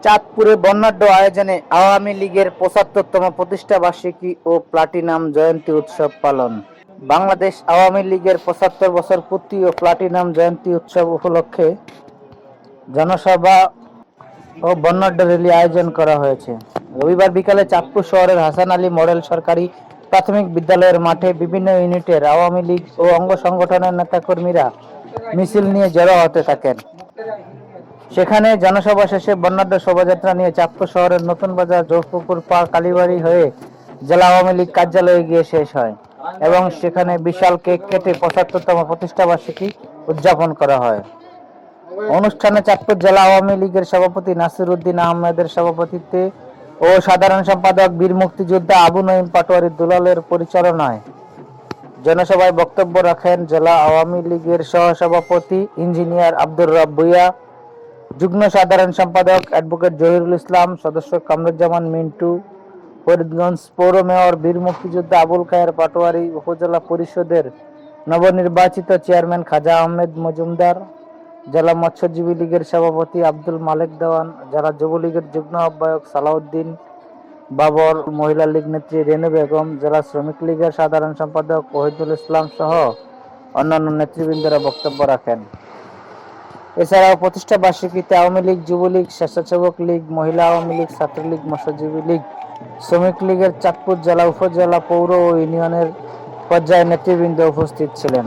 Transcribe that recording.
চাঁদপুরে বর্ণাঢ্য আয়োজনে আওয়ামী লীগের ৭৫তম প্রতিষ্ঠা বার্ষিকী ও প্লাটিনাম জয়ন্তী উৎসব পালন। বাংলাদেশ আওয়ামী লীগের ৭৫ বছর পূর্তি ও প্লাটিনাম জয়ন্তী উৎসব উপলক্ষে জনসভা ও বর্ণাঢ্য র্যালি আয়োজন করা হয়েছে। রবিবার বিকালে চাঁদপুর শহরের হাসান আলী মডেল সরকারি প্রাথমিক বিদ্যালয়ের মাঠে বিভিন্ন ইউনিটের আওয়ামী লীগ ও অঙ্গ সংগঠনের নেতাকর্মীরা মিছিল নিয়ে জড়ো হতে থাকেন। সেখানে জনসভা শেষে বর্ণাঢ্য শোভাযাত্রা নিয়ে চাঁদপুর শহরের নতুন বাজার, জৌপুকুর পার্ক, কালীবাড়ি হয়ে জেলা আওয়ামী লীগ কার্যালয়ে গিয়ে শেষ হয় এবং সেখানে বিশাল কেক কেটে ৭৫তম প্রতিষ্ঠা বার্ষিকী উদযাপন করা হয়। অনুষ্ঠানে চাঁদপুর জেলা আওয়ামী লীগের সভাপতি নাসির উদ্দিন আহমেদের সভাপতিত্বে ও সাধারণ সম্পাদক বীর মুক্তিযোদ্ধা আবু নঈম পাটোয়ারি দুলালের পরিচালনায় জনসভায় বক্তব্য রাখেন জেলা আওয়ামী লীগের সহসভাপতি ইঞ্জিনিয়ার আব্দুর রব ভূঁইয়া, যুগ্ম সাধারণ সম্পাদক অ্যাডভোকেট জহিরুল ইসলাম, সদস্য কামরুজ্জামান মিন্টু, ফরিদগঞ্জ পৌর মেয়র বীর মুক্তিযোদ্ধা আবুল খায়ের পাটোয়ারি, উপজেলা পরিষদের নবনির্বাচিত চেয়ারম্যান খাজা আহমেদ মজুমদার, জেলা মৎস্যজীবী লীগের সভাপতি আব্দুল মালেক দেওয়ান, জেলা যুবলীগের যুগ্ম আহ্বায়ক সালাউদ্দিন বাবর, মহিলা লীগ নেত্রী রেনু বেগম, জেলা শ্রমিক লীগের সাধারণ সম্পাদক ওহিদুল ইসলাম সহ অন্যান্য নেতৃবৃন্দরা বক্তব্য রাখেন। এছাড়াও প্রতিষ্ঠা বার্ষিকীতে আওয়ামী লীগ, যুবলীগ, স্বেচ্ছাসেবক লীগ, মহিলা আওয়ামী লীগ, ছাত্রলীগ, মৎস্যজীবী লীগ, শ্রমিক লীগের চাঁদপুর জেলা, উপজেলা, পৌর ও ইউনিয়নের পর্যায়ে নেতৃবৃন্দ উপস্থিত ছিলেন।